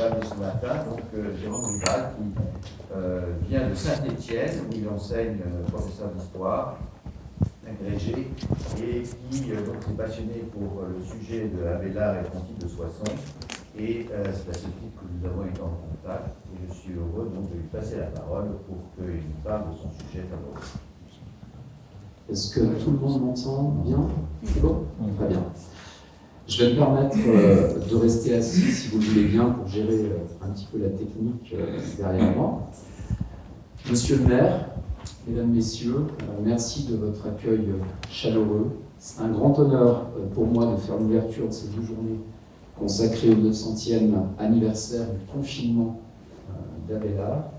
vous amener ce matin, donc Jérôme Rival, qui vient de Saint-Étienne, où il enseigne professeur d'histoire, agrégé, et qui donc, est passionné pour le sujet de Abélard et Ponty de Soissons. Et c'est à ce titre que nous avons été en contact. Et je suis heureux donc de lui passer la parole pour qu'il nous parle de son sujet favori. Est-ce que tout le monde m'entend bien? C'est bon? Très bien. Je vais me permettre de rester assis, si vous le voulez bien, pour gérer un petit peu la technique derrière moi. Monsieur le maire, mesdames, messieurs, merci de votre accueil chaleureux. C'est un grand honneur pour moi de faire l'ouverture de ces 2 journées consacrées au 900e anniversaire du confinement d'Abélard,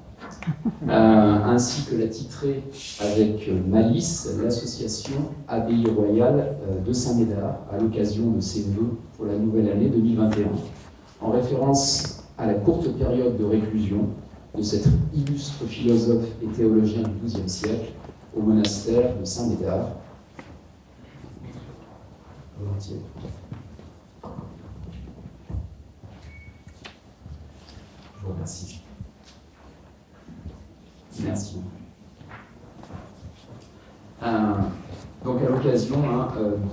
ainsi que la titrer avec malice l'association Abbaye Royale de Saint-Médard à l'occasion de ses vœux pour la nouvelle année 2021, en référence à la courte période de réclusion de cet illustre philosophe et théologien du XIIe siècle au monastère de Saint-Médard. Volontiers. Je vous remercie. Merci. Donc à l'occasion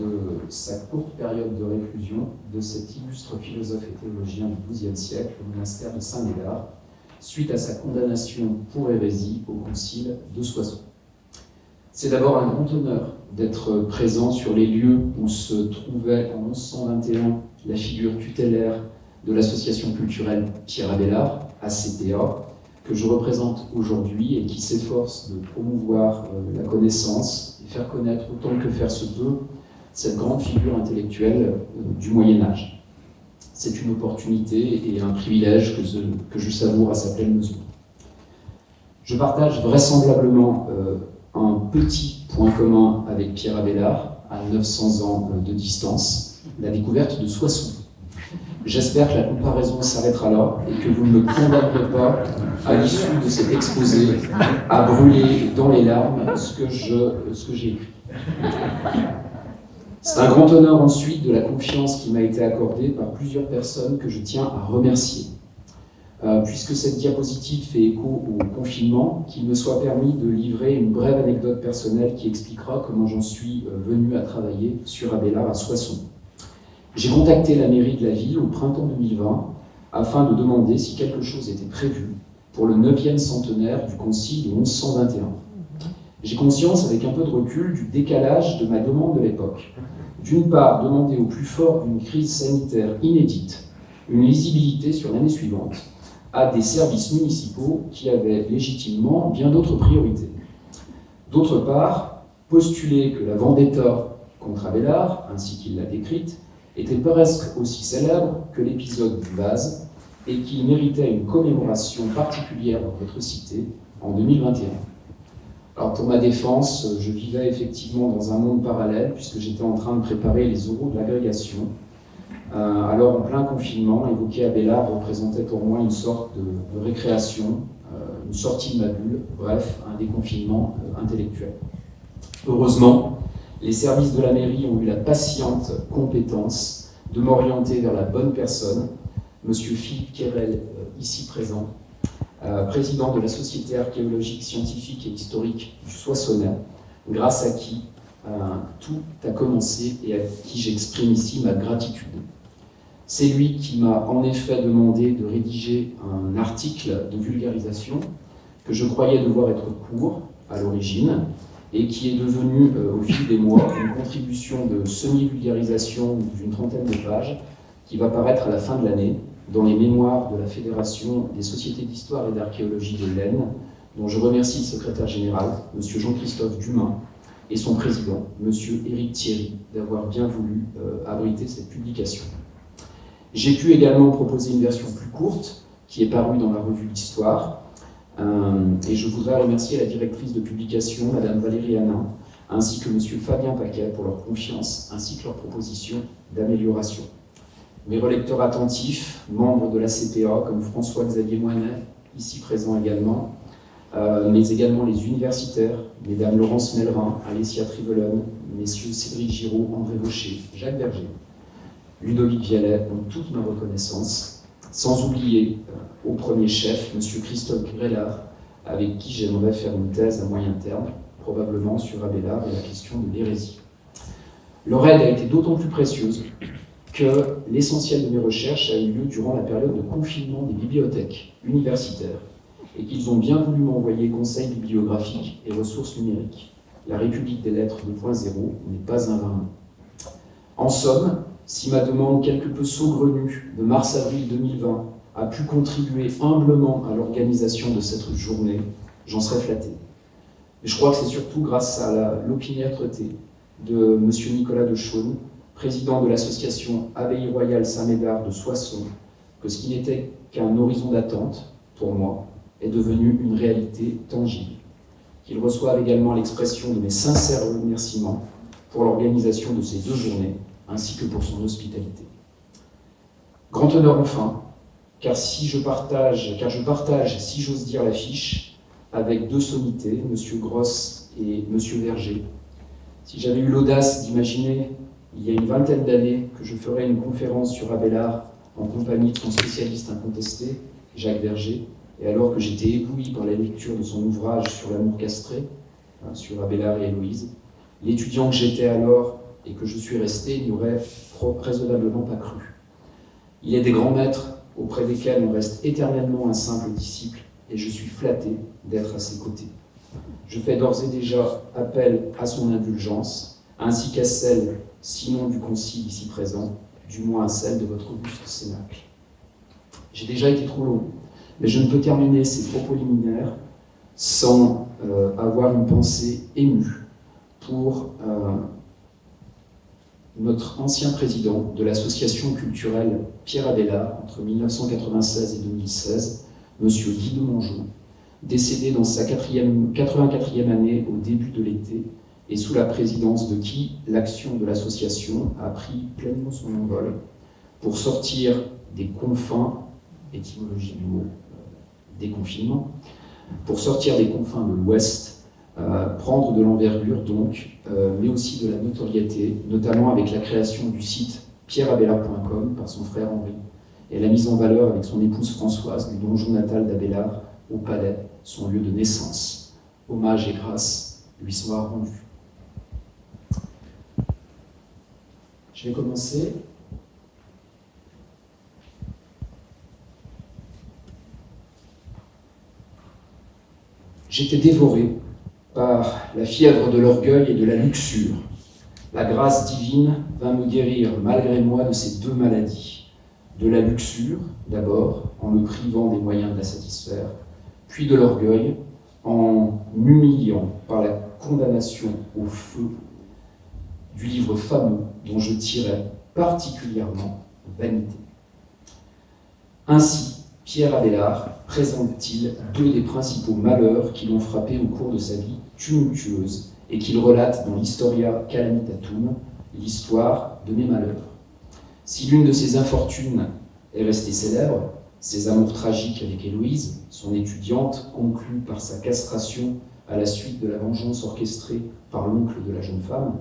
de sa courte période de réclusion de cet illustre philosophe et théologien du XIIe siècle au monastère de Saint-Médard, suite à sa condamnation pour hérésie au concile de Soissons. C'est d'abord un grand honneur d'être présent sur les lieux où se trouvait en 1121 la figure tutélaire de l'association culturelle Pierre Abélard, ACPA, que je représente aujourd'hui et qui s'efforce de promouvoir la connaissance et faire connaître autant que faire se peut cette grande figure intellectuelle du Moyen-Âge. C'est une opportunité et un privilège que je savoure à sa pleine mesure. Je partage vraisemblablement un petit point commun avec Pierre Abélard, à 900 ans de distance, la découverte de Soissons. J'espère que la comparaison s'arrêtera là et que vous ne me condamnerez pas, à l'issue de cet exposé, à brûler dans les larmes ce que j'ai écrit. C'est un grand honneur ensuite de la confiance qui m'a été accordée par plusieurs personnes que je tiens à remercier. Puisque cette diapositive fait écho au confinement, qu'il me soit permis de livrer une brève anecdote personnelle qui expliquera comment j'en suis venu à travailler sur Abélard à Soissons. J'ai contacté la mairie de la ville au printemps 2020 afin de demander si quelque chose était prévu pour le 9e centenaire du concile de 1121. J'ai conscience, avec un peu de recul, du décalage de ma demande de l'époque. D'une part, demander au plus fort d'une crise sanitaire inédite une lisibilité sur l'année suivante à des services municipaux qui avaient légitimement bien d'autres priorités. D'autre part, postuler que la vendetta contre Abélard, ainsi qu'il l'a décrite, était presque aussi célèbre que l'épisode du vase et qu'il méritait une commémoration particulière dans votre cité en 2021. Alors pour ma défense, je vivais effectivement dans un monde parallèle puisque j'étais en train de préparer les oraux de l'agrégation. Alors en plein confinement, évoquer Abélard représentait pour moi une sorte de récréation, une sortie de ma bulle, bref, un déconfinement intellectuel. Heureusement, les services de la mairie ont eu la patiente compétence de m'orienter vers la bonne personne, monsieur Philippe Quérel, ici présent, président de la Société archéologique, scientifique et historique du Soissonnais, grâce à qui tout a commencé et à qui j'exprime ici ma gratitude. C'est lui qui m'a en effet demandé de rédiger un article de vulgarisation que je croyais devoir être court à l'origine, et qui est devenu, au fil des mois, une contribution de semi-vulgarisation d'une trentaine de pages qui va paraître à la fin de l'année dans les mémoires de la Fédération des sociétés d'histoire et d'archéologie de l'Aisne, dont je remercie le secrétaire général, M. Jean-Christophe Dumas, et son président, M. Éric Thierry, d'avoir bien voulu abriter cette publication. J'ai pu également proposer une version plus courte, qui est parue dans la revue d'Histoire, et je voudrais remercier la directrice de publication, Mme Valérie Hanin, ainsi que M. Fabien Paquet pour leur confiance, ainsi que leurs propositions d'amélioration. Mes relecteurs attentifs, membres de la CPA, comme François-Xavier Moinet, ici présent également, mais également les universitaires, Mesdames Laurence Mellerin, Alessia Trivelone, Messieurs Cédric Giraud, André Rocher, Jacques Berger, Ludovic Vialet, ont toute ma reconnaissance, Sans oublier, au premier chef, M. Christophe Grellard, avec qui j'aimerais faire une thèse à moyen terme, probablement sur Abélard et la question de l'hérésie. Leur aide a été d'autant plus précieuse que l'essentiel de mes recherches a eu lieu durant la période de confinement des bibliothèques universitaires et qu'ils ont bien voulu m'envoyer conseils bibliographiques et ressources numériques. La République des lettres 2.0 n'est pas un vain mot. En somme, si ma demande quelque peu saugrenue de mars-avril 2020 a pu contribuer humblement à l'organisation de cette journée, j'en serais flatté. Mais je crois que c'est surtout grâce à l'opiniâtreté de M. Nicolas de Chaulnes, président de l'association Abbaye Royale Saint-Médard de Soissons, que ce qui n'était qu'un horizon d'attente, pour moi, est devenu une réalité tangible. Qu'il reçoive également l'expression de mes sincères remerciements pour l'organisation de ces 2 journées, ainsi que pour son hospitalité. Grand honneur enfin, car je partage, si j'ose dire, l'affiche avec 2 sommités, M. Gross et M. Verger. Si j'avais eu l'audace d'imaginer, il y a une vingtaine d'années, que je ferais une conférence sur Abélard en compagnie de son spécialiste incontesté, Jacques Verger, et alors que j'étais ébloui par la lecture de son ouvrage sur l'amour castré, sur Abélard et Héloïse, l'étudiant que j'étais alors et que je suis resté n'y aurait raisonnablement pas cru. Il est des grands maîtres auprès desquels on reste éternellement un simple disciple, et je suis flatté d'être à ses côtés. Je fais d'ores et déjà appel à son indulgence, ainsi qu'à celle, sinon du concile ici présent, du moins à celle de votre auguste cénacle. J'ai déjà été trop long, mais je ne peux terminer ces propos liminaires sans avoir une pensée émue pour notre ancien président de l'association culturelle Pierre Abélard entre 1996 et 2016, M. Guy de Mongeau, décédé dans sa 84e année au début de l'été, et sous la présidence de qui l'action de l'association a pris pleinement son envol pour sortir des confins, étymologie du mot déconfinement, pour sortir des confins de l'Ouest, prendre de l'envergure donc, mais aussi de la notoriété, notamment avec la création du site pierreabélard.com par son frère Henri, et la mise en valeur avec son épouse Françoise du donjon natal d'Abélard au Palais, son lieu de naissance. Hommage et grâce lui soient rendus. Je vais commencer. J'étais dévoré par la fièvre de l'orgueil et de la luxure. La grâce divine vint me guérir malgré moi de ces 2 maladies. De la luxure, d'abord, en me privant des moyens de la satisfaire, puis de l'orgueil, en m'humiliant par la condamnation au feu du livre fameux dont je tirais particulièrement vanité. Ainsi, Pierre Abélard présente-t-il 2 des principaux malheurs qui l'ont frappé au cours de sa vie tumultueuse et qu'il relate dans l'Historia Calamitatum, l'histoire de mes malheurs. Si l'une de ces infortunes est restée célèbre, ses amours tragiques avec Héloïse, son étudiante, conclue par sa castration à la suite de la vengeance orchestrée par l'oncle de la jeune femme,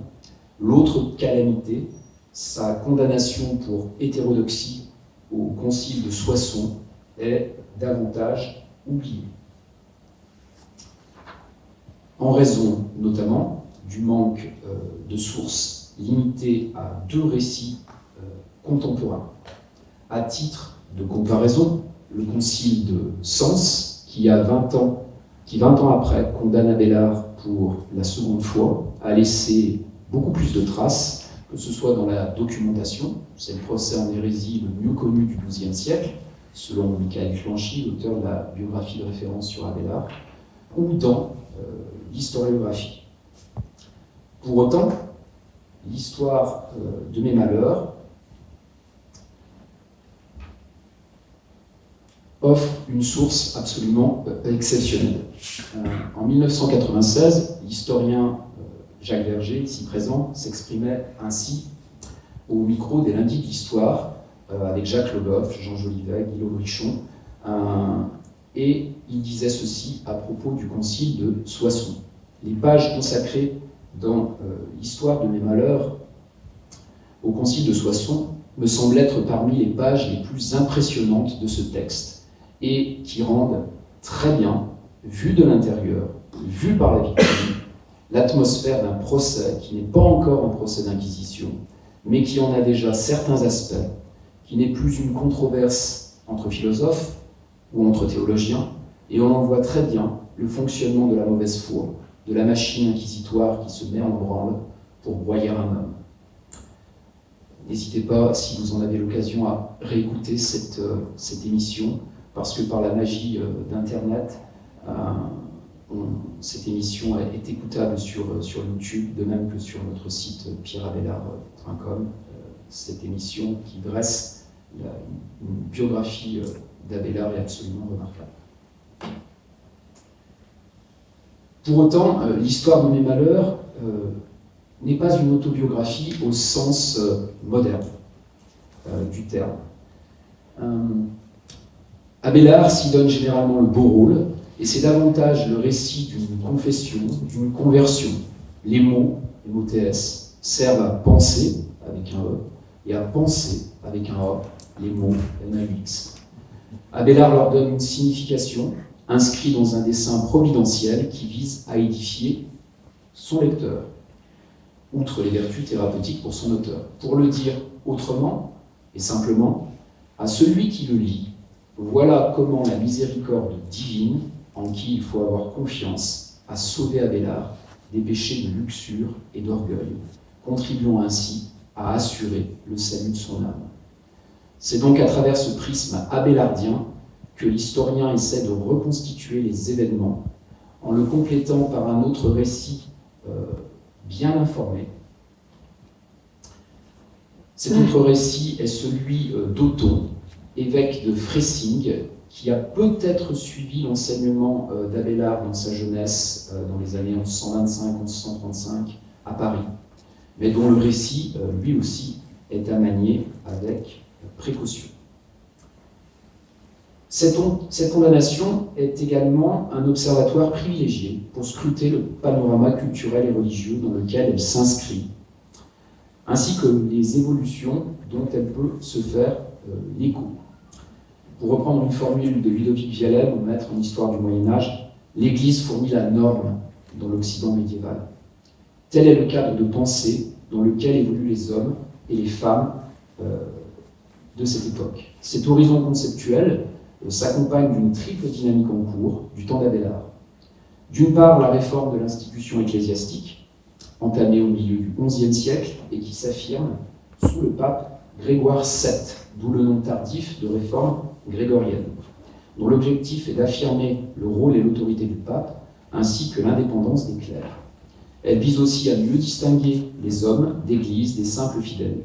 l'autre calamité, sa condamnation pour hétérodoxie au concile de Soissons, est davantage oubliée. En raison notamment du manque de sources limitées à 2 récits contemporains. À titre de comparaison, le concile de Sens, qui 20 ans après condamne Abélard pour la seconde fois, a laissé beaucoup plus de traces, que ce soit dans la documentation, c'est le procès en hérésie le mieux connu du XIIe siècle, selon Michael Clanchy, l'auteur de la biographie de référence sur Abélard, ou dans l'historiographie. Pour autant, l'histoire de mes malheurs offre une source absolument exceptionnelle. En 1996, l'historien Jacques Verger, ici présent, s'exprimait ainsi au micro des Lundis de l'Histoire, avec Jacques Le Goff, Jean Jolivet, Guy Aubrichon, et il disait ceci à propos du concile de Soissons. Les pages consacrées dans l'histoire de mes malheurs au concile de Soissons me semble être parmi les pages les plus impressionnantes de ce texte et qui rendent très bien, vu de l'intérieur, vu par la victime, l'atmosphère d'un procès qui n'est pas encore un procès d'inquisition, mais qui en a déjà certains aspects, qui n'est plus une controverse entre philosophes ou entre théologiens, et on en voit très bien le fonctionnement de la mauvaise foi, de la machine inquisitoire qui se met en branle pour broyer un homme. N'hésitez pas, si vous en avez l'occasion, à réécouter cette émission, parce que par la magie d'Internet, cette émission est écoutable sur YouTube, de même que sur notre site pierreabélard.com. Cette émission qui dresse une biographie d'Abélard est absolument remarquable. Pour autant, l'histoire de mes malheurs n'est pas une autobiographie au sens moderne du terme. Abélard s'y donne généralement le beau rôle, et c'est davantage le récit d'une confession, d'une conversion. Les mots TS, servent à penser, avec un E, et à penser, avec un A, les mots MAUX. Abélard leur donne une signification, inscrite dans un dessin providentiel qui vise à édifier son lecteur, outre les vertus thérapeutiques pour son auteur. Pour le dire autrement et simplement, à celui qui le lit, voilà comment la miséricorde divine, en qui il faut avoir confiance, a sauvé Abélard des péchés de luxure et d'orgueil, contribuant ainsi à assurer le salut de son âme. C'est donc à travers ce prisme abélardien que l'historien essaie de reconstituer les événements en le complétant par un autre récit bien informé. Cet autre récit est celui d'Othon, évêque de Freising, qui a peut-être suivi l'enseignement d'Abélard dans sa jeunesse, dans les années 1125-1135, à Paris, mais dont le récit, lui aussi, est à manier avec précaution. Cette condamnation est également un observatoire privilégié pour scruter le panorama culturel et religieux dans lequel elle s'inscrit, ainsi que les évolutions dont elle peut se faire l'écho. Pour reprendre une formule de Ludovic Vialet, mon maître en histoire du Moyen-Âge, l'Église fournit la norme dans l'Occident médiéval. Tel est le cadre de pensée dans lequel évoluent les hommes et les femmes de cette époque. Cet horizon conceptuel s'accompagne d'une triple dynamique en cours du temps d'Abélard. D'une part, la réforme de l'institution ecclésiastique, entamée au milieu du XIe siècle et qui s'affirme sous le pape Grégoire VII, d'où le nom tardif de réforme grégorienne, dont l'objectif est d'affirmer le rôle et l'autorité du pape, ainsi que l'indépendance des clercs. Elle vise aussi à mieux distinguer les hommes d'Église des simples fidèles.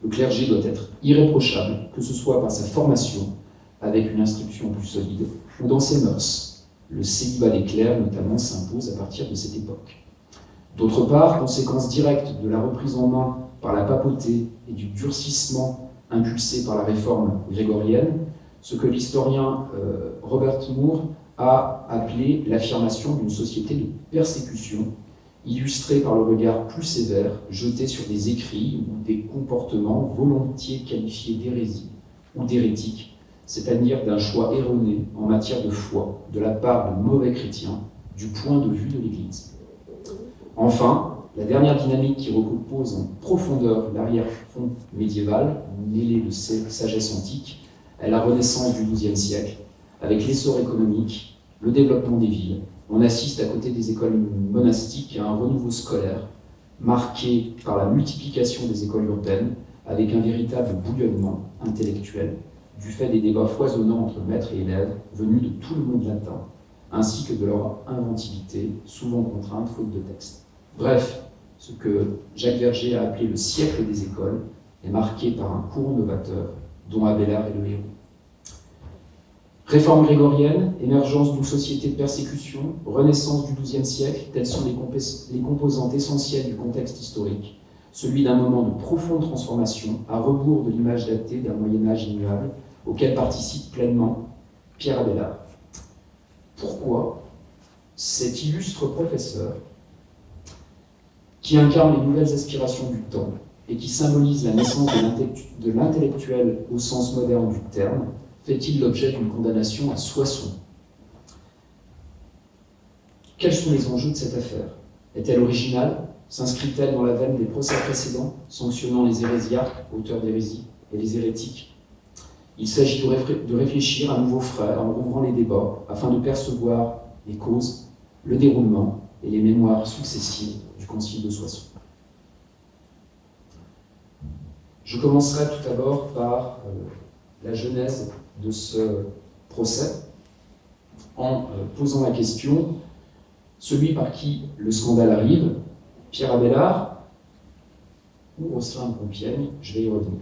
Le clergé doit être irréprochable, que ce soit par sa formation, avec une instruction plus solide, ou dans ses mœurs. Le célibat des clercs, notamment, s'impose à partir de cette époque. D'autre part, conséquence directe de la reprise en main par la papauté et du durcissement impulsé par la réforme grégorienne, ce que l'historien Robert Moore a appelé l'affirmation d'une société de persécution, illustrée par le regard plus sévère jeté sur des écrits ou des comportements volontiers qualifiés d'hérésie ou d'hérétiques, c'est-à-dire d'un choix erroné en matière de foi de la part de mauvais chrétiens du point de vue de l'Église. Enfin, la dernière dynamique qui recompose en profondeur l'arrière-fond médiéval, mêlé de sagesse antique, est la renaissance du XIIe siècle, avec l'essor économique, le développement des villes. On assiste à côté des écoles monastiques à un renouveau scolaire, marqué par la multiplication des écoles urbaines, avec un véritable bouillonnement intellectuel, du fait des débats foisonnants entre maîtres et élèves venus de tout le monde latin, ainsi que de leur inventivité, souvent contrainte faute de texte. Bref, ce que Jacques Verger a appelé le siècle des écoles est marqué par un courant novateur dont Abélard est le héros. Réforme grégorienne, émergence d'une société de persécution, renaissance du XIIe siècle, telles sont les composantes essentielles du contexte historique, celui d'un moment de profonde transformation, à rebours de l'image datée d'un Moyen-Âge immuable, auquel participe pleinement Pierre Abélard. Pourquoi cet illustre professeur, qui incarne les nouvelles aspirations du temps et qui symbolise la naissance de l'intellectuel au sens moderne du terme, fait-il l'objet d'une condamnation à Soissons? Quels sont les enjeux de cette affaire? Est-elle originale? S'inscrit-elle dans la veine des procès précédents, sanctionnant les hérésiarques, auteurs d'hérésie, et les hérétiques? Il s'agit de réfléchir à nouveau frais en rouvrant les débats, afin de percevoir les causes, le déroulement et les mémoires successives du Concile de Soissons. Je commencerai tout d'abord par la genèse de ce procès, en posant la question: celui par qui le scandale arrive, Pierre Abélard ou Rosselin de Compiègne? Je vais y revenir.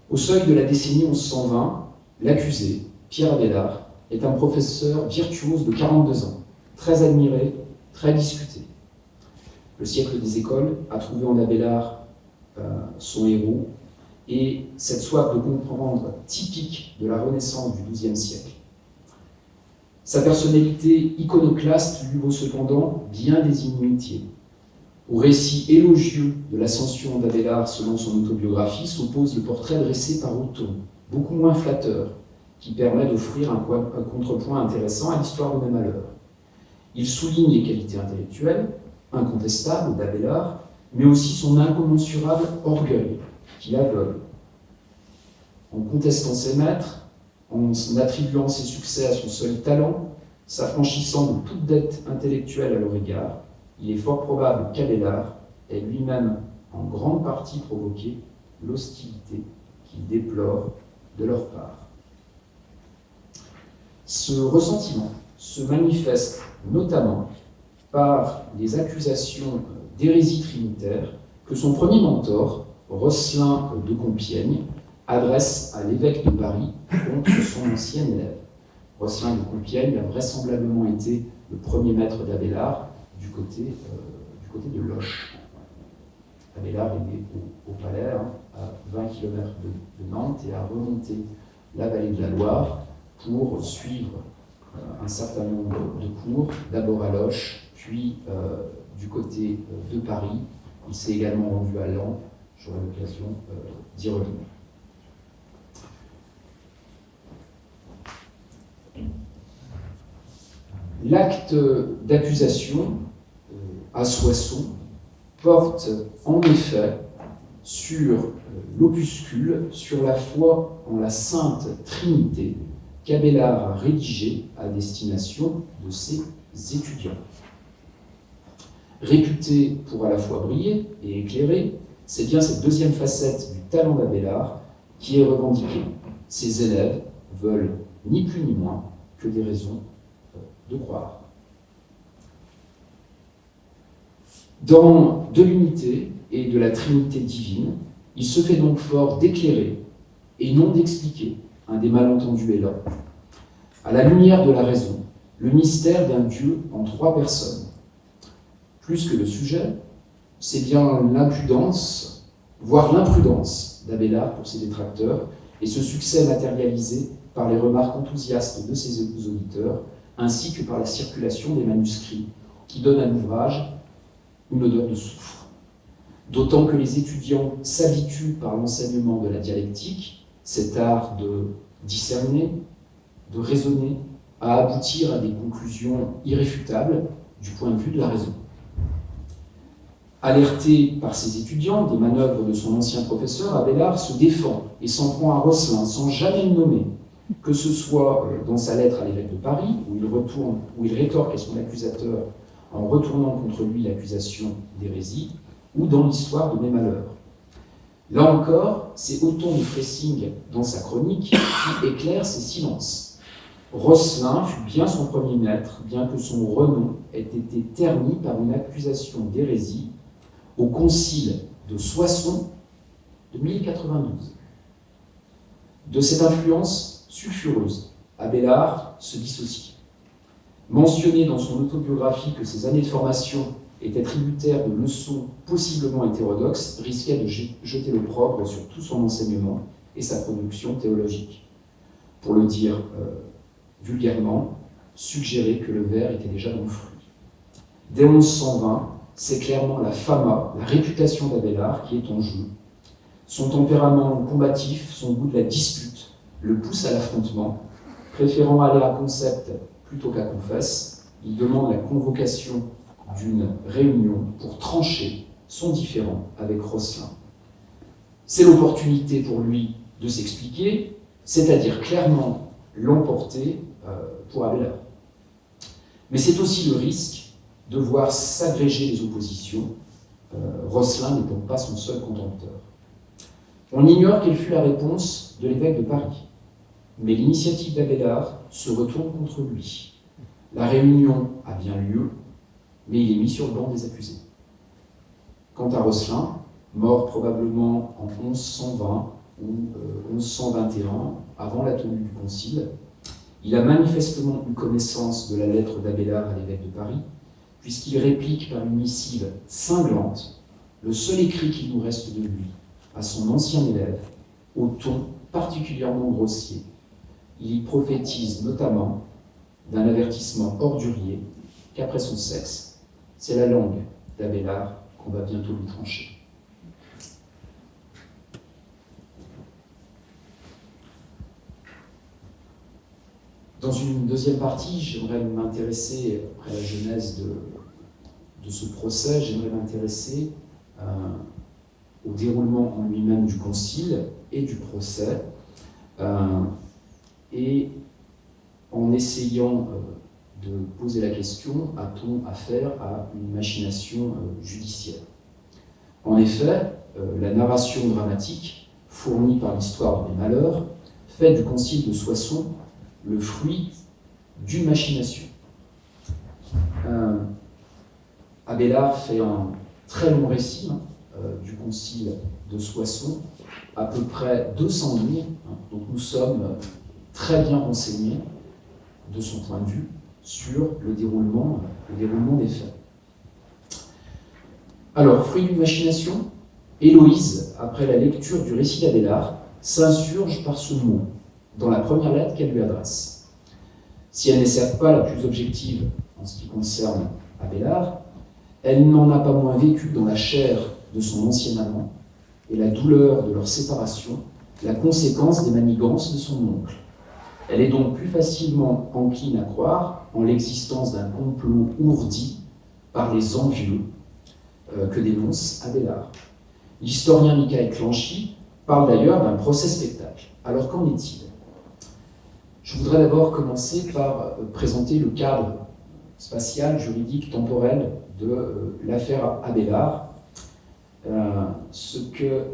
Au seuil de la décennie 1120, l'accusé, Pierre Abélard, est un professeur virtuose de 42 ans, très admiré, très discuté. Le siècle des écoles a trouvé en Abélard son héros, et cette soif de comprendre typique de la Renaissance du XIIe siècle. Sa personnalité iconoclaste lui vaut cependant bien des inimitiés. Au récit élogieux de l'ascension d'Abélard selon son autobiographie s'oppose le portrait dressé par Othon, beaucoup moins flatteur, qui permet d'offrir un contrepoint intéressant à l'histoire de mes malheurs. Il souligne les qualités intellectuelles, incontestables d'Abélard, mais aussi son incommensurable orgueil, qui l'aveugle. En contestant ses maîtres, en attribuant ses succès à son seul talent, s'affranchissant de toute dette intellectuelle à leur égard, il est fort probable qu'Abélard ait lui-même en grande partie provoqué l'hostilité qu'il déplore de leur part. Ce ressentiment se manifeste notamment par les accusations d'hérésie trinitaire que son premier mentor, Rosselin de Compiègne, adresse à l'évêque de Paris contre son ancien élève. Rosselin de Compiègne a vraisemblablement été le premier maître d'Abélard du côté de Loches. Abélard est né au Palais, à 20 km de Nantes, et a remonté la vallée de la Loire pour suivre un certain nombre de cours, d'abord à Loches, puis du côté de Paris. Il s'est également rendu à Laon, j'aurai l'occasion d'y revenir. L'acte d'accusation à Soissons porte en effet sur l'opuscule sur la foi en la Sainte Trinité qu'Abélard a rédigé à destination de ses étudiants. Réputé pour à la fois briller et éclairer, c'est bien cette deuxième facette du talent d'Abélard qui est revendiquée. Ses élèves veulent ni plus ni moins que des raisons de croire. Dans de l'unité et de la Trinité divine, il se fait donc fort d'éclairer et non d'expliquer un des malentendus est là. À la lumière de la raison, le mystère d'un Dieu en trois personnes. Plus que le sujet, c'est bien l'impudence, voire l'imprudence d'Abélard pour ses détracteurs, et ce succès matérialisé par les remarques enthousiastes de ses auditeurs, ainsi que par la circulation des manuscrits, qui donnent à l'ouvrage une odeur de soufre. D'autant que les étudiants s'habituent par l'enseignement de la dialectique, cet art de discerner, de raisonner, à aboutir à des conclusions irréfutables du point de vue de la raison. Alerté par ses étudiants des manœuvres de son ancien professeur, Abélard se défend et s'en prend à Rosselin sans jamais le nommer, que ce soit dans sa lettre à l'évêque de Paris, où il rétorque à son accusateur en retournant contre lui l'accusation d'hérésie, ou dans l'histoire de Mes malheurs. Là encore, c'est Othon de Fressing, dans sa chronique, qui éclaire ses silences. Rosselin fut bien son premier maître, bien que son renom ait été terni par une accusation d'hérésie au concile de Soissons de 1092. De cette influence sulfureuse, Abélard se dissocie. Mentionné dans son autobiographie que ses années de formation étaient tributaires de leçons possiblement hétérodoxes, risquait de jeter l'opprobre sur tout son enseignement et sa production théologique. Pour le dire vulgairement, suggérer que le ver était déjà dans le fruit. Dès 1120, c'est clairement la fama, la réputation d'Abélard qui est en jeu. Son tempérament combatif, son goût de la dispute, le pousse à l'affrontement. Préférant aller à concept plutôt qu'à confesse, il demande la convocation d'une réunion pour trancher son différend avec Rosselin. C'est l'opportunité pour lui de s'expliquer, c'est-à-dire clairement l'emporter pour Abélard. Mais c'est aussi le risque de voir s'agréger les oppositions, Rosselin n'étant pas son seul contempteur. On ignore quelle fut la réponse de l'évêque de Paris, mais l'initiative d'Abélard se retourne contre lui. La réunion a bien lieu, mais il est mis sur le banc des accusés. Quant à Rosselin, mort probablement en 1120 ou 1121, avant la tenue du concile, il a manifestement eu connaissance de la lettre d'Abélard à l'évêque de Paris, puisqu'il réplique par une missive cinglante, le seul écrit qu'il nous reste de lui, à son ancien élève, au ton particulièrement grossier. Il y prophétise notamment d'un avertissement ordurier qu'après son sexe, c'est la langue d'Abélard qu'on va bientôt lui trancher. Dans une deuxième partie, j'aimerais m'intéresser, après la genèse de ce procès, j'aimerais m'intéresser au déroulement en lui-même du concile et du procès, et en essayant de poser la question, a-t-on affaire à une machination judiciaire? En effet, la narration dramatique fournie par l'histoire des malheurs fait du concile de Soissons le fruit d'une machination. Abélard fait un très long récit du concile de Soissons, à peu près 200 lignes, donc nous sommes très bien renseignés de son point de vue sur le déroulement des faits. Alors, fruit d'une machination, Héloïse, après la lecture du récit d'Abélard, s'insurge par ce mot dans la première lettre qu'elle lui adresse. Si elle n'est certes pas la plus objective en ce qui concerne Abélard, elle n'en a pas moins vécu dans la chair de son ancien amant et la douleur de leur séparation, la conséquence des manigances de son oncle. Elle est donc plus facilement encline à croire en l'existence d'un complot ourdi par les envieux que dénonce Abélard. L'historien Michael Clanchy parle d'ailleurs d'un procès-spectacle. Alors qu'en est-il? Je voudrais d'abord commencer par présenter le cadre spatial, juridique, temporel de l'affaire Abélard, ce que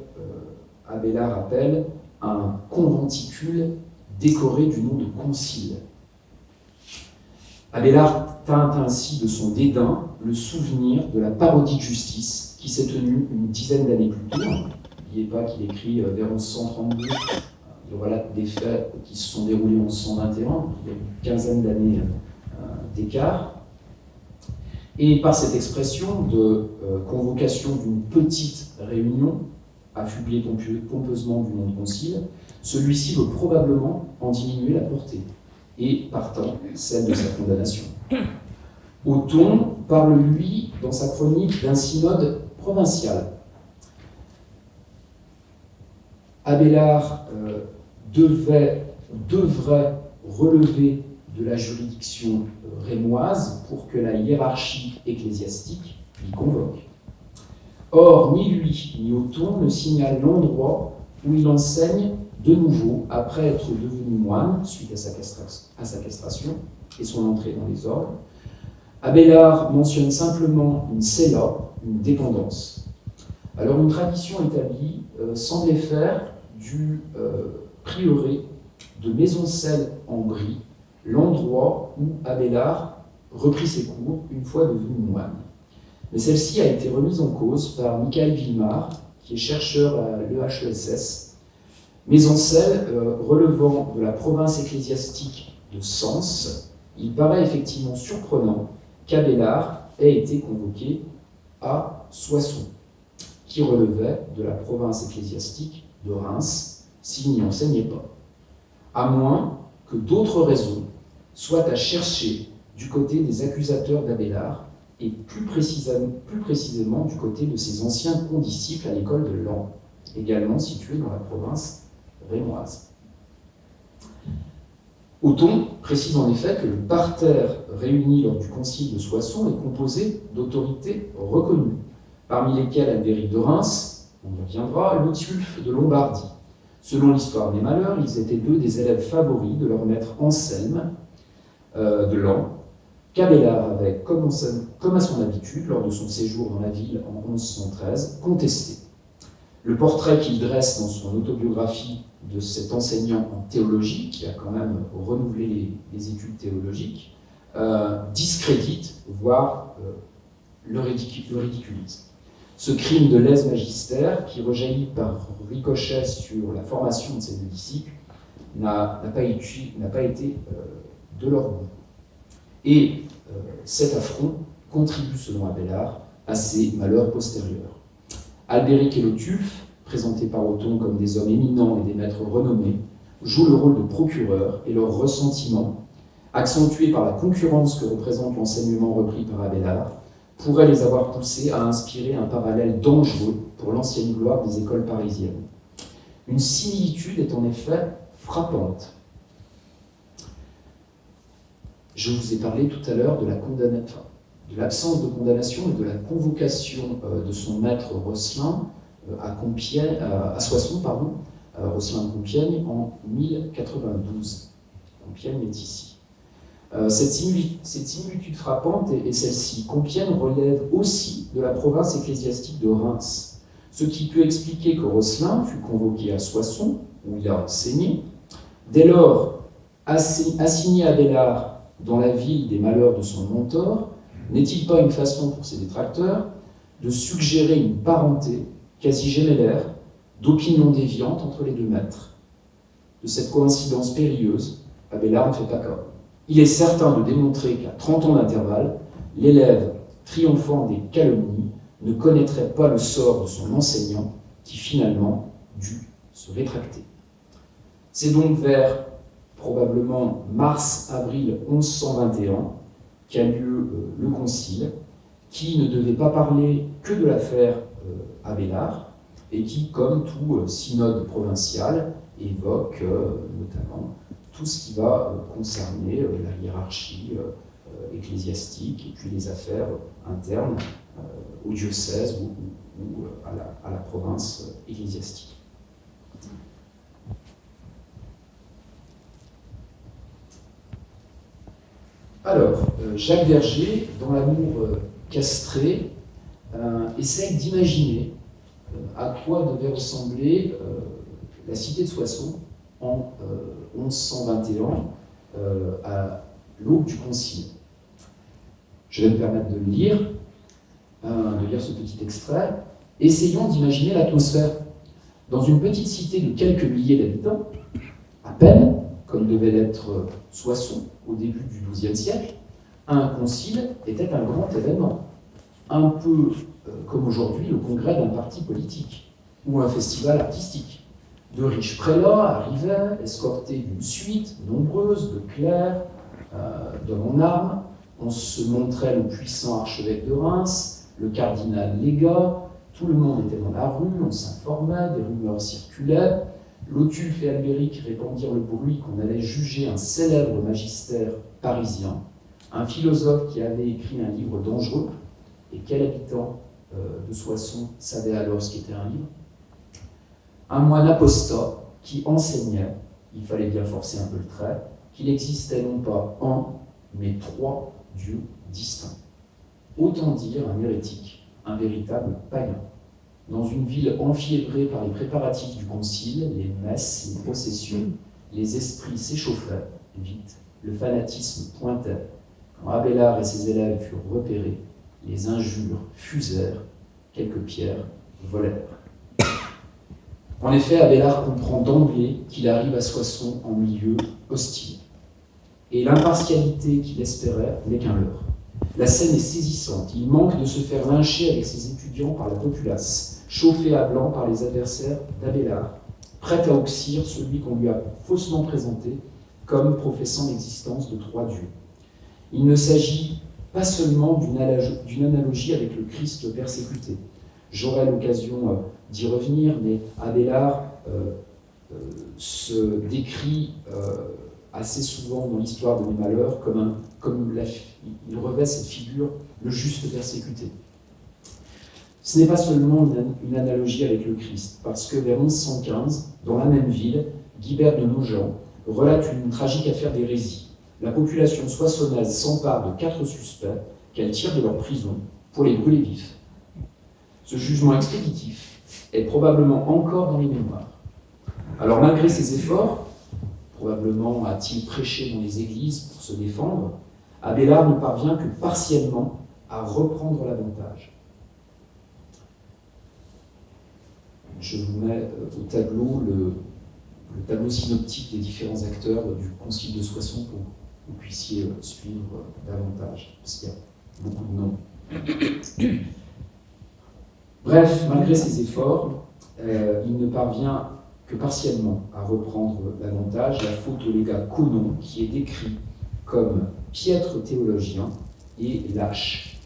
Abélard appelle un conventicule décoré du nom de concile. Abélard teint ainsi de son dédain le souvenir de la parodie de justice qui s'est tenue une dizaine d'années plus tôt. N'oubliez pas qu'il écrit vers 1132. Il relate des faits qui se sont déroulés en 1121, il y a une quinzaine d'années d'écart. Et par cette expression de convocation d'une petite réunion, affublée pompeusement du nom de concile, celui-ci veut probablement en diminuer la portée, et partant celle de sa condamnation. Othon parle, lui, dans sa chronique, d'un synode provincial. Abélard devrait relever de la juridiction rémoise pour que la hiérarchie ecclésiastique l'y convoque. Or, ni lui ni Othon ne signalent l'endroit où il enseigne de nouveau, après être devenu moine, suite à sa castration et son entrée dans les ordres. Abélard mentionne simplement une cella, une dépendance. Alors, une tradition établie semblait faire du prieuré de Maisoncelles en Brie l'endroit où Abélard reprit ses cours une fois devenu moine. Mais celle-ci a été remise en cause par Michael Villemar, qui est chercheur à l'EHESS. Maisoncelles, relevant de la province ecclésiastique de Sens, il paraît effectivement surprenant qu'Abélard ait été convoqué à Soissons, qui relevait de la province ecclésiastique de Reims, s'il n'y enseignait pas. À moins que d'autres raisons soient à chercher du côté des accusateurs d'Abélard, et plus précisément du côté de ses anciens condisciples à l'école de Laon, également située dans la province rémoise. Othon précise en effet que le parterre réuni lors du concile de Soissons est composé d'autorités reconnues, parmi lesquelles Albéric de Reims, on y reviendra, Lotulphe de Lombardie. Selon l'histoire des malheurs, ils étaient deux des élèves favoris de leur maître Anselme de Laon, qu'Abélard avait, comme à son habitude, lors de son séjour dans la ville en 1113, contesté. Le portrait qu'il dresse dans son autobiographie de cet enseignant en théologie, qui a quand même renouvelé les études théologiques, discrédite, voire le ridiculise. Ce crime de lèse-magistère, qui rejaillit par ricochet sur la formation de ses deux disciples, n'a pas été de leur goût. Et cet affront contribue, selon Abélard, à ses malheurs postérieurs. Albéric et Lotulphe, présentés par Othon comme des hommes éminents et des maîtres renommés, jouent le rôle de procureurs et leur ressentiment, accentué par la concurrence que représente l'enseignement repris par Abélard, pourrait les avoir poussés à inspirer un parallèle dangereux pour l'ancienne gloire des écoles parisiennes. Une similitude est en effet frappante. Je vous ai parlé tout à l'heure de l'absence de condamnation et de la convocation de son maître Rosselin à Soissons, Rosselin de Compiègne, en 1092. Compiègne est ici. Cette similitude frappante est celle-ci. Compiègne relève aussi de la province ecclésiastique de Reims, ce qui peut expliquer que Rosselin fut convoqué à Soissons, où il a enseigné. Dès lors, assigné à Abélard dans la ville des malheurs de son mentor, n'est-il pas une façon pour ses détracteurs de suggérer une parenté quasi gémellaire d'opinions déviantes entre les deux maîtres? De cette coïncidence périlleuse, Abélard ne fait pas cas. Il est certain de démontrer qu'à 30 ans d'intervalle, l'élève, triomphant des calomnies, ne connaîtrait pas le sort de son enseignant, qui finalement dut se rétracter. C'est donc vers probablement mars-avril 1121 qu'a lieu le concile, qui ne devait pas parler que de l'affaire Abélard, et qui, comme tout synode provincial, évoque notamment tout ce qui va concerner la hiérarchie ecclésiastique et puis les affaires internes au diocèse ou à la province ecclésiastique. Alors, Jacques Verger, dans l'amour castré, essaie d'imaginer à quoi devait ressembler la cité de Soissons en 1121, à l'aube du Concile. Je vais me permettre de lire ce petit extrait. Essayons d'imaginer l'atmosphère. Dans une petite cité de quelques milliers d'habitants, à peine, comme devait l'être Soissons au début du XIIe siècle, un concile était un grand événement, un peu comme aujourd'hui le congrès d'un parti politique ou un festival artistique. De riches prélats arrivaient, escortés d'une suite nombreuse de clercs, d'hommes en armes. On se montrait le puissant archevêque de Reims, le cardinal légat, tout le monde était dans la rue, on s'informait, des rumeurs circulaient. Lotulphe et Albéric répandirent le bruit qu'on allait juger un célèbre magistère parisien, un philosophe qui avait écrit un livre dangereux. Et quel habitant de Soissons savait alors ce qu'était un livre? Un moine apostat qui enseignait, il fallait bien forcer un peu le trait, qu'il existait non pas un, mais 3 dieux distincts. Autant dire un hérétique, un véritable païen. Dans une ville enfiévrée par les préparatifs du concile, les messes, les processions, les esprits s'échauffaient vite, le fanatisme pointait. Quand Abélard et ses élèves furent repérés, les injures fusèrent, quelques pierres volèrent. En effet, Abélard comprend d'emblée qu'il arrive à Soissons en milieu hostile. Et l'impartialité qu'il espérait n'est qu'un leurre. La scène est saisissante. Il manque de se faire lyncher avec ses étudiants par la populace, chauffé à blanc par les adversaires d'Abélard, prêt à oxyre celui qu'on lui a faussement présenté comme professant l'existence de 3 dieux. Il ne s'agit pas seulement d'une analogie avec le Christ persécuté. J'aurai l'occasion d'y revenir, mais Abélard se décrit assez souvent dans l'histoire de mes malheurs il revêt cette figure, le juste persécuté. Ce n'est pas seulement une analogie avec le Christ, parce que vers 1115, dans la même ville, Guibert de Nogent relate une tragique affaire d'hérésie. La population soissonnaise s'empare de 4 suspects qu'elle tire de leur prison pour les brûler vifs. Ce jugement expéditif est probablement encore dans les mémoires. Alors malgré ses efforts, probablement a-t-il prêché dans les églises pour se défendre, Abélard ne parvient que partiellement à reprendre l'avantage. Je vous mets au tableau le tableau synoptique des différents acteurs du Concile de Soissons pour que vous puissiez suivre davantage, parce qu'il y a beaucoup de noms. Bref, malgré ses efforts, il ne parvient que partiellement à reprendre l'avantage, la faute au légat Conon, qui est décrit comme piètre théologien et lâche.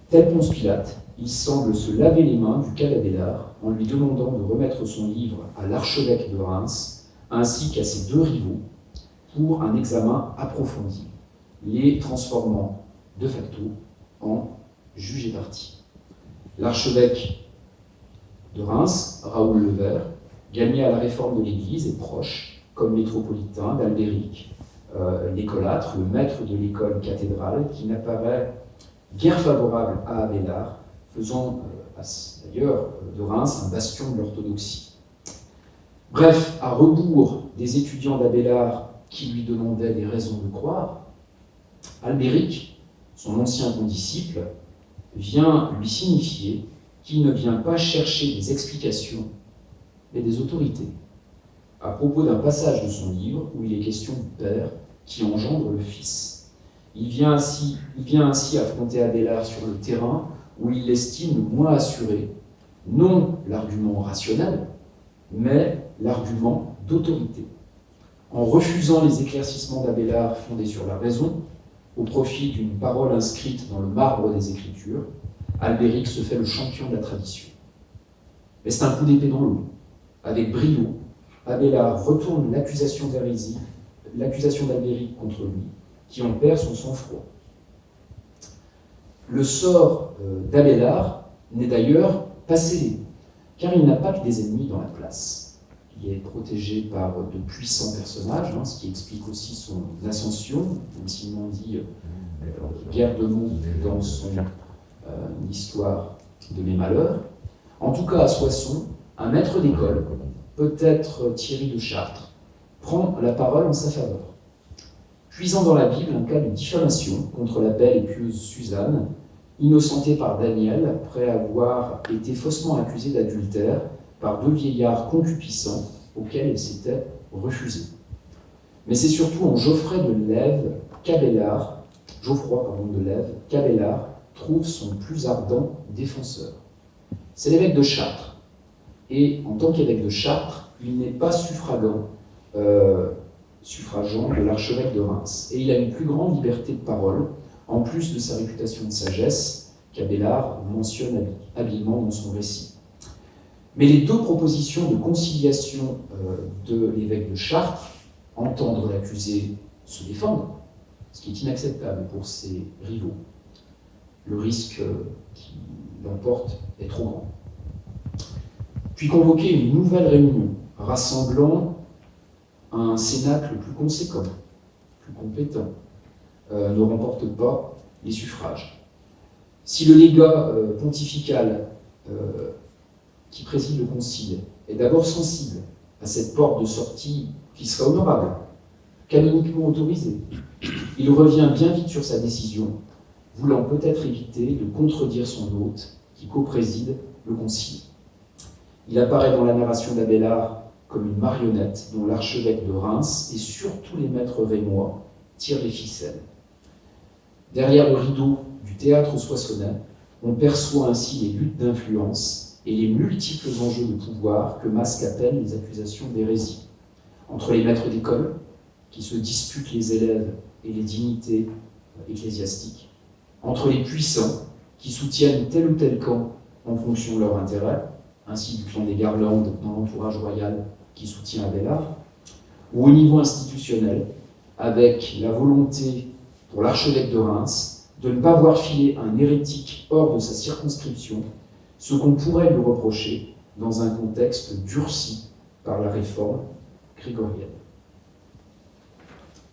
Tel Ponce Pilate, il semble se laver les mains du cas d'Abélard en lui demandant de remettre son livre à l'archevêque de Reims ainsi qu'à ses 2 rivaux pour un examen approfondi, les transformant de facto en juge et partie. L'archevêque de Reims, Raoul Levert, gagné à la réforme de l'Église, est proche, comme métropolitain, d'Albéric, l'écolâtre, le maître de l'école cathédrale, qui n'apparaît guère favorable à Abélard, faisant d'ailleurs de Reims un bastion de l'orthodoxie. Bref, à rebours des étudiants d'Abélard qui lui demandaient des raisons de croire, Albéric, son ancien condisciple, vient lui signifier qu'il ne vient pas chercher des explications, mais des autorités, à propos d'un passage de son livre où il est question du Père qui engendre le Fils. Il vient ainsi affronter Abélard sur le terrain où il l'estime le moins assuré, non l'argument rationnel, mais l'argument d'autorité. En refusant les éclaircissements d'Abélard fondés sur la raison, au profit d'une parole inscrite dans le marbre des Écritures, Albéric se fait le champion de la tradition. Mais c'est un coup d'épée dans l'eau. Avec brio, Abélard retourne l'accusation d'hérésie, l'accusation d'Albéric contre lui, qui en perd son sang-froid. Le sort d'Abélard n'est d'ailleurs pas scellé, car il n'a pas que des ennemis dans la place. Il est protégé par de puissants personnages, ce qui explique aussi son ascension, même s'il m'en dit guère de mots dans son histoire de mes malheurs. En tout cas, à Soissons, un maître d'école, peut-être Thierry de Chartres, prend la parole en sa faveur. Puisant dans la Bible un cas de diffamation contre la belle et pieuse Suzanne, innocentée par Daniel après avoir été faussement accusée d'adultère par 2 vieillards concupiscents auxquels elle s'était refusée. Mais c'est surtout en Geoffroy de Lèves qu'Abélard trouve son plus ardent défenseur. C'est l'évêque de Chartres. Et en tant qu'évêque de Chartres, il n'est pas suffragant de l'archevêque de Reims. Et il a une plus grande liberté de parole, en plus de sa réputation de sagesse, qu'Abélard mentionne habilement dans son récit. Mais les 2 propositions de conciliation de l'évêque de Chartres, entendre l'accusé se défendre, ce qui est inacceptable pour ses rivaux. Le risque qui l'emporte est trop grand. Puis convoquer une nouvelle réunion, rassemblant un cénacle plus conséquent, plus compétent, ne remporte pas les suffrages. Si le légat pontifical qui préside le concile est d'abord sensible à cette porte de sortie qui serait honorable, canoniquement autorisée, il revient bien vite sur sa décision, voulant peut-être éviter de contredire son hôte qui co-préside le concile. Il apparaît dans la narration d'Abélard comme une marionnette dont l'archevêque de Reims et surtout les maîtres rémois tirent les ficelles. Derrière le rideau du théâtre soissonnais, on perçoit ainsi les luttes d'influence et les multiples enjeux de pouvoir que masquent à peine les accusations d'hérésie. Entre les maîtres d'école, qui se disputent les élèves et les dignités ecclésiastique, entre les puissants qui soutiennent tel ou tel camp en fonction de leur intérêt, ainsi du clan des Garlandes dans l'entourage royal qui soutient Abélard, ou au niveau institutionnel, avec la volonté pour l'archevêque de Reims de ne pas voir filer un hérétique hors de sa circonscription, ce qu'on pourrait lui reprocher dans un contexte durci par la réforme grégorienne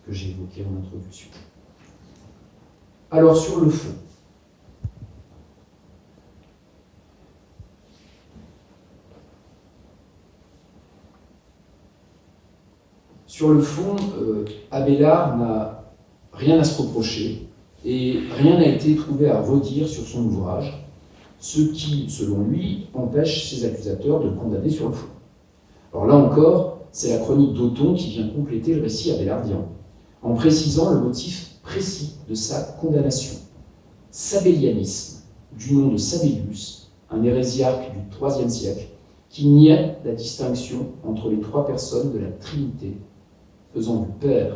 que j'ai évoquée en introduction. Alors sur le fond, Abélard n'a rien à se reprocher et rien n'a été trouvé à redire sur son ouvrage, ce qui, selon lui, empêche ses accusateurs de le condamner sur le fond. Alors là encore, c'est la chronique d'Othon qui vient compléter le récit abélardien, en précisant le motif précis de sa condamnation. Sabellianisme, du nom de Sabellius, un hérésiarque du IIIe siècle, qui niait la distinction entre les trois personnes de la Trinité, faisant du Père,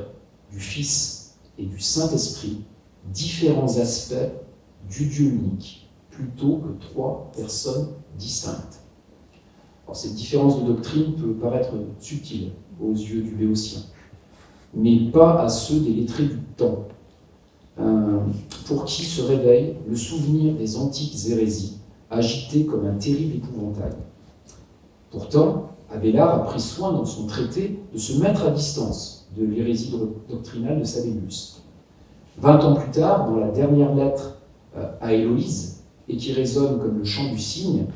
du Fils et du Saint-Esprit différents aspects du Dieu unique, plutôt que trois personnes distinctes. Alors, cette différence de doctrine peut paraître subtile aux yeux du Béotien, mais pas à ceux des lettrés du temps, pour qui se réveille le souvenir des antiques hérésies, agitées comme un terrible épouvantail. Pourtant, Abélard a pris soin dans son traité de se mettre à distance de l'hérésie doctrinale de Sabellius. 20 ans plus tard, dans la dernière lettre à Héloïse, et qui résonne comme le chant du cygne,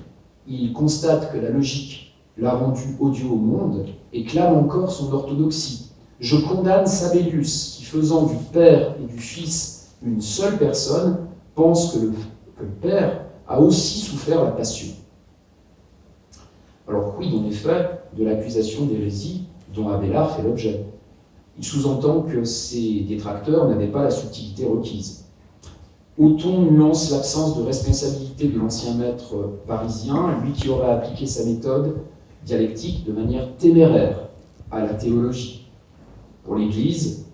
il constate que la logique l'a rendu odieux au monde et clame encore son orthodoxie. « Je condamne Sabellius, qui faisant du Père et du Fils une seule personne, pense que le Père a aussi souffert la passion. » Alors, quid en effet de l'accusation d'hérésie dont Abélard fait l'objet? Il sous-entend que ses détracteurs n'avaient pas la subtilité requise. Othon nuance l'absence de responsabilité de l'ancien maître parisien, lui qui aurait appliqué sa méthode dialectique de manière téméraire à la théologie. Pour l'Église,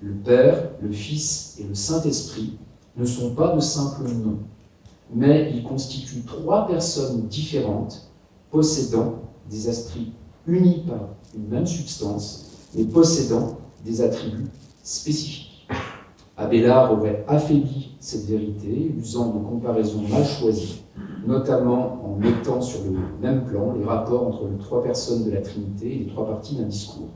le Père, le Fils et le Saint-Esprit ne sont pas de simples noms, mais ils constituent trois personnes différentes possédant des esprits unis par une même substance, mais possédant des attributs spécifiques. Abélard aurait affaibli cette vérité, usant de comparaisons mal choisies, notamment en mettant sur le même plan les rapports entre les trois personnes de la Trinité et les trois parties d'un discours.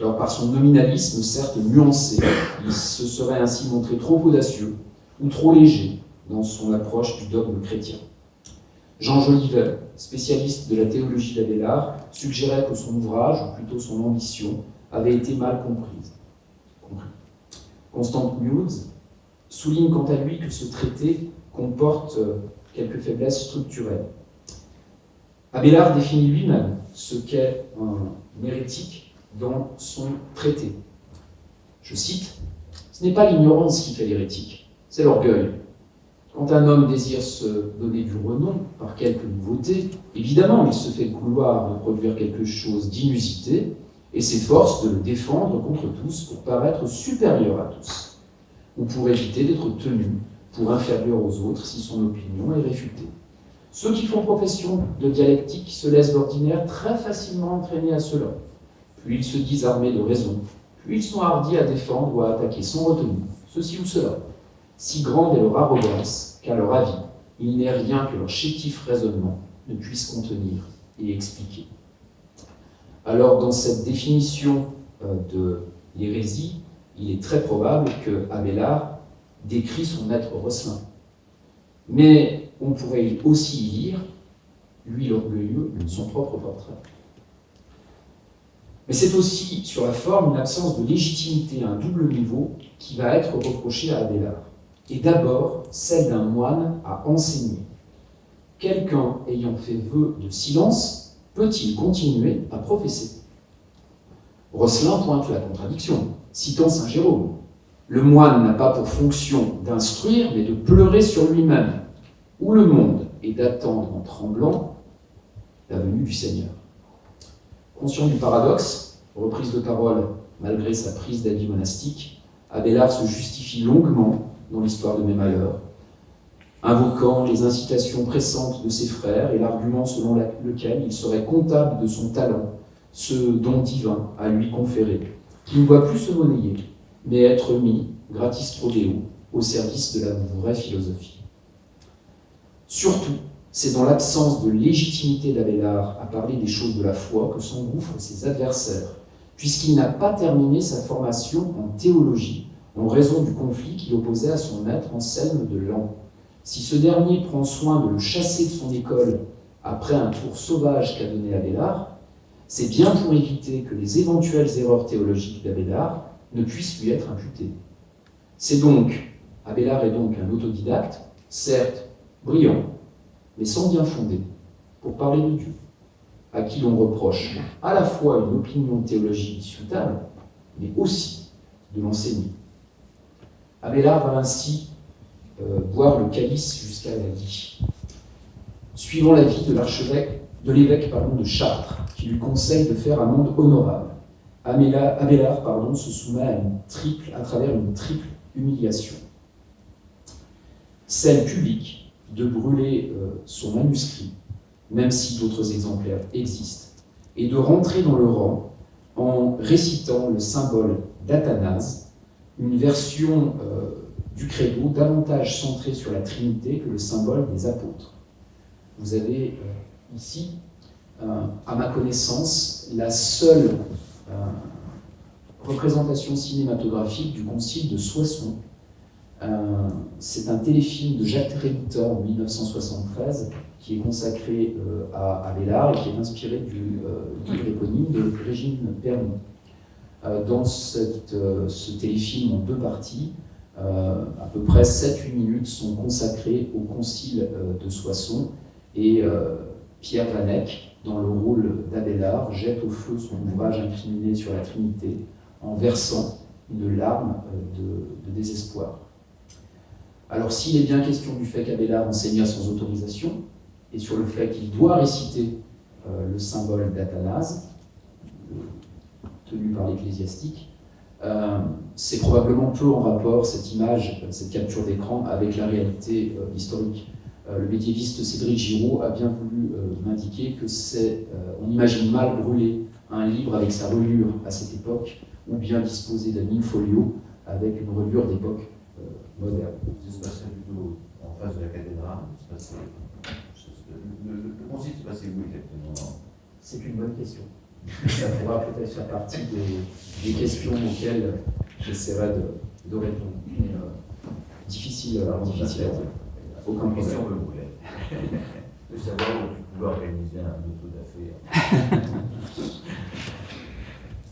Alors, par son nominalisme certes nuancé, il se serait ainsi montré trop audacieux ou trop léger dans son approche du dogme chrétien. Jean Jolivet, spécialiste de la théologie d'Abélard, suggérait que son ouvrage, ou plutôt son ambition, avait été mal compris. Constant Mules souligne quant à lui que ce traité comporte quelques faiblesses structurelles. Abélard définit lui-même ce qu'est un hérétique dans son traité. Je cite, « Ce n'est pas l'ignorance qui fait l'hérétique, c'est l'orgueil. Quand un homme désire se donner du renom par quelque nouveauté, évidemment, il se fait couloir de produire quelque chose d'inusité et s'efforce de le défendre contre tous pour paraître supérieur à tous, ou pour éviter d'être tenu pour inférieur aux autres si son opinion est réfutée. Ceux qui font profession de dialectique se laissent d'ordinaire très facilement entraîner à cela. Plus ils se disent armés de raison, plus ils sont hardis à défendre ou à attaquer sans retenue, ceci ou cela. Si grande est leur arrogance qu'à leur avis, il n'est rien que leur chétif raisonnement ne puisse contenir et expliquer. » Alors, dans cette définition de l'hérésie, il est très probable que Abélard décrit son maître Rosselin. Mais on pourrait aussi y lire, lui l'orgueilleux, son propre portrait. Mais c'est aussi, sur la forme, une absence de légitimité à un double niveau qui va être reprochée à Abélard. Et d'abord, celle d'un moine à enseigner. Quelqu'un ayant fait vœu de silence peut-il continuer à professer? Rosselin pointe la contradiction, citant saint Jérôme. Le moine n'a pas pour fonction d'instruire, mais de pleurer sur lui-même, ou le monde est d'attendre en tremblant la venue du Seigneur. Conscient du paradoxe, reprise de parole malgré sa prise d'habit monastique, Abélard se justifie longuement dans l'histoire de mes malheurs, invoquant les incitations pressantes de ses frères et l'argument selon lequel il serait comptable de son talent, ce don divin à lui conféré, qui ne doit plus se monnayer, mais être mis, gratis pro deo, au service de la vraie philosophie. Surtout, c'est dans l'absence de légitimité d'Abélard à parler des choses de la foi que s'engouffrent ses adversaires, puisqu'il n'a pas terminé sa formation en théologie, en raison du conflit qu'il opposait à son maître Anselme de Laon. Si ce dernier prend soin de le chasser de son école après un tour sauvage qu'a donné Abélard, c'est bien pour éviter que les éventuelles erreurs théologiques d'Abélard ne puissent lui être imputées. Abélard est donc un autodidacte, certes brillant, mais sans bien fondé, pour parler de Dieu, à qui l'on reproche à la fois une opinion théologique discutable, mais aussi de l'enseigner. Abélard va ainsi boire le calice jusqu'à la lie, suivant l'avis de l'évêque de Chartres, qui lui conseille de faire amende honorable. Abélard se soumet à travers une triple humiliation. Celle publique de brûler son manuscrit, même si d'autres exemplaires existent, et de rentrer dans le rang en récitant le symbole d'Athanase, une version du credo davantage centrée sur la Trinité que le symbole des apôtres. Vous avez ici, à ma connaissance, la seule représentation cinématographique du concile de Soissons. C'est un téléfilm de Jacques Trévitan en 1973 qui est consacré à Abélard et qui est inspiré du livre éponyme de Régine Pernon. Dans ce téléfilm en deux parties, à peu près 7-8 minutes sont consacrées au concile de Soissons et Pierre Vanek, dans le rôle d'Abélard, jette au feu son ouvrage incriminé sur la Trinité en versant une larme de désespoir. Alors s'il est bien question du fait qu'Abélard enseigna sans autorisation et sur le fait qu'il doit réciter le symbole d'Athanase, tenu par l'ecclésiastique, c'est probablement peu en rapport, cette image, cette capture d'écran, avec la réalité historique. Le médiéviste Cédric Giraud a bien voulu m'indiquer que on imagine mal brûler un livre avec sa reliure à cette époque, ou bien disposer d'un in-folio avec une reliure d'époque moderne. Ça se passait plutôt en face de la cathédrale. Le concile se passait où exactement? C'est une bonne question. Ça pourra peut-être faire partie des questions auxquelles j'essaierai de répondre. Mais difficile à dire. Aucun question me voulait. De savoir où tu pouvais organiser un auto-da-fé.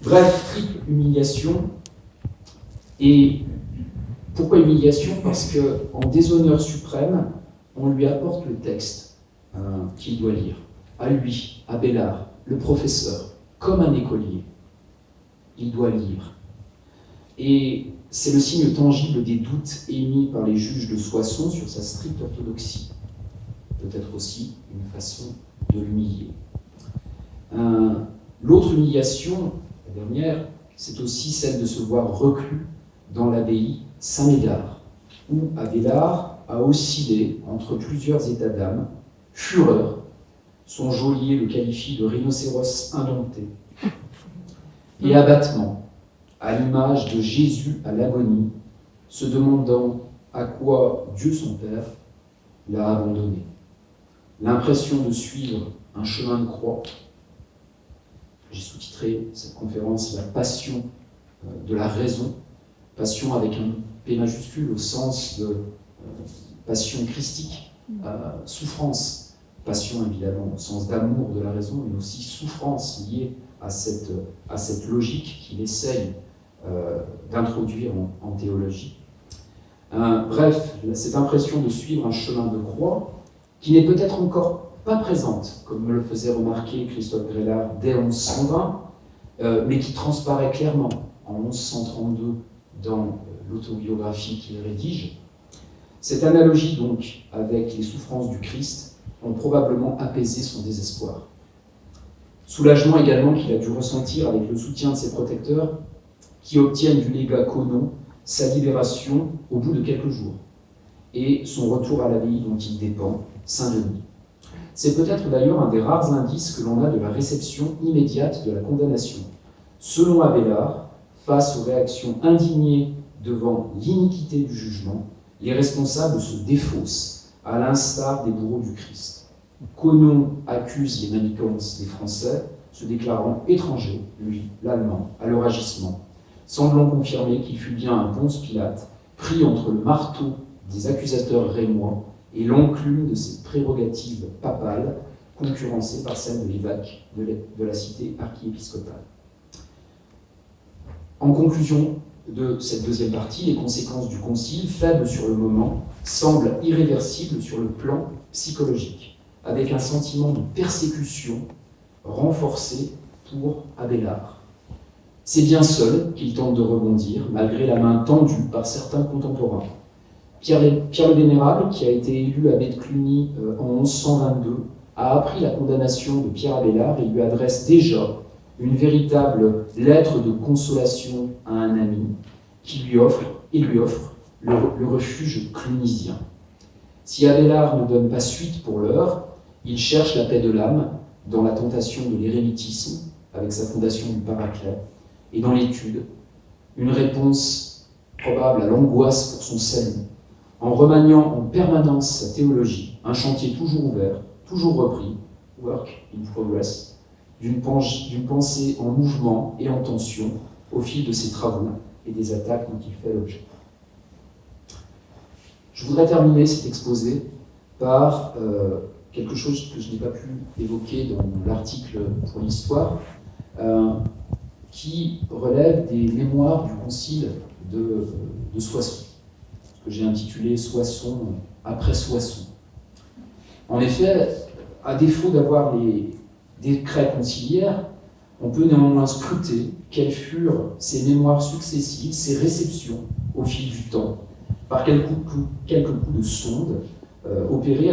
Bref, triple humiliation. Et pourquoi humiliation? Parce qu'en déshonneur suprême, on lui apporte le texte qu'il doit lire. À lui, Abélard, le professeur, comme un écolier. Il doit lire. Et c'est le signe tangible des doutes émis par les juges de Soissons sur sa stricte orthodoxie. Peut-être aussi une façon de l'humilier. L'autre humiliation, la dernière, c'est aussi celle de se voir reclus dans l'abbaye Saint-Médard, où Abélard a oscillé entre plusieurs états d'âme, fureur, son geôlier le qualifie de rhinocéros indompté, et abattement, à l'image de Jésus à l'agonie, se demandant à quoi Dieu son Père l'a abandonné. L'impression de suivre un chemin de croix. J'ai sous-titré cette conférence « La passion de la raison », passion avec un P majuscule au sens de passion christique, souffrance, passion évidemment au sens d'amour de la raison, mais aussi souffrance liée à cette logique qu'il essaye d'introduire en théologie. Bref, cette impression de suivre un chemin de croix qui n'est peut-être encore pas présente, comme me le faisait remarquer Christophe Grélard dès 1120, mais qui transparaît clairement en 1132 dans l'autobiographie qu'il rédige. Cette analogie donc avec les souffrances du Christ ont probablement apaisé son désespoir. Soulagement également qu'il a dû ressentir avec le soutien de ses protecteurs qui obtiennent du légat Conon sa libération au bout de quelques jours et son retour à l'abbaye dont il dépend, Saint-Denis. C'est peut-être d'ailleurs un des rares indices que l'on a de la réception immédiate de la condamnation. Selon Abélard, face aux réactions indignées devant l'iniquité du jugement, les responsables se défaussent, à l'instar des bourreaux du Christ. Conon accuse les manigances des Français, se déclarant étranger, lui, l'Allemand, à leur agissement, semblant confirmer qu'il fut bien un Ponce Pilate, pris entre le marteau des accusateurs rémois et l'enclume de ses prérogatives papales, concurrencées par celle de l'évêque de la cité archiépiscopale. En conclusion de cette deuxième partie, les conséquences du concile, faibles sur le moment, semblent irréversibles sur le plan psychologique, avec un sentiment de persécution renforcé pour Abélard. C'est bien seul qu'il tente de rebondir, malgré la main tendue par certains contemporains. Pierre le Vénérable, qui a été élu abbé de Cluny en 1122, a appris la condamnation de Pierre Abélard et lui adresse déjà une véritable lettre de consolation à un ami qui lui offre le refuge clunisien. Si Abélard ne donne pas suite pour l'heure, il cherche la paix de l'âme dans la tentation de l'érémitisme, avec sa fondation du Paraclet, et dans l'étude, une réponse probable à l'angoisse pour son salut, en remaniant en permanence sa théologie, un chantier toujours ouvert, toujours repris, work in progress, d'une pensée en mouvement et en tension au fil de ses travaux et des attaques dont il fait l'objet. Je voudrais terminer cet exposé par quelque chose que je n'ai pas pu évoquer dans l'article pour l'histoire, qui relève des mémoires du concile de Soissons, que j'ai intitulé « Soissons après Soissons ». En effet, à défaut d'avoir les décrets conciliaires, on peut néanmoins scruter quelles furent ces mémoires successives, ces réceptions au fil du temps, par quelques coups de sonde opérés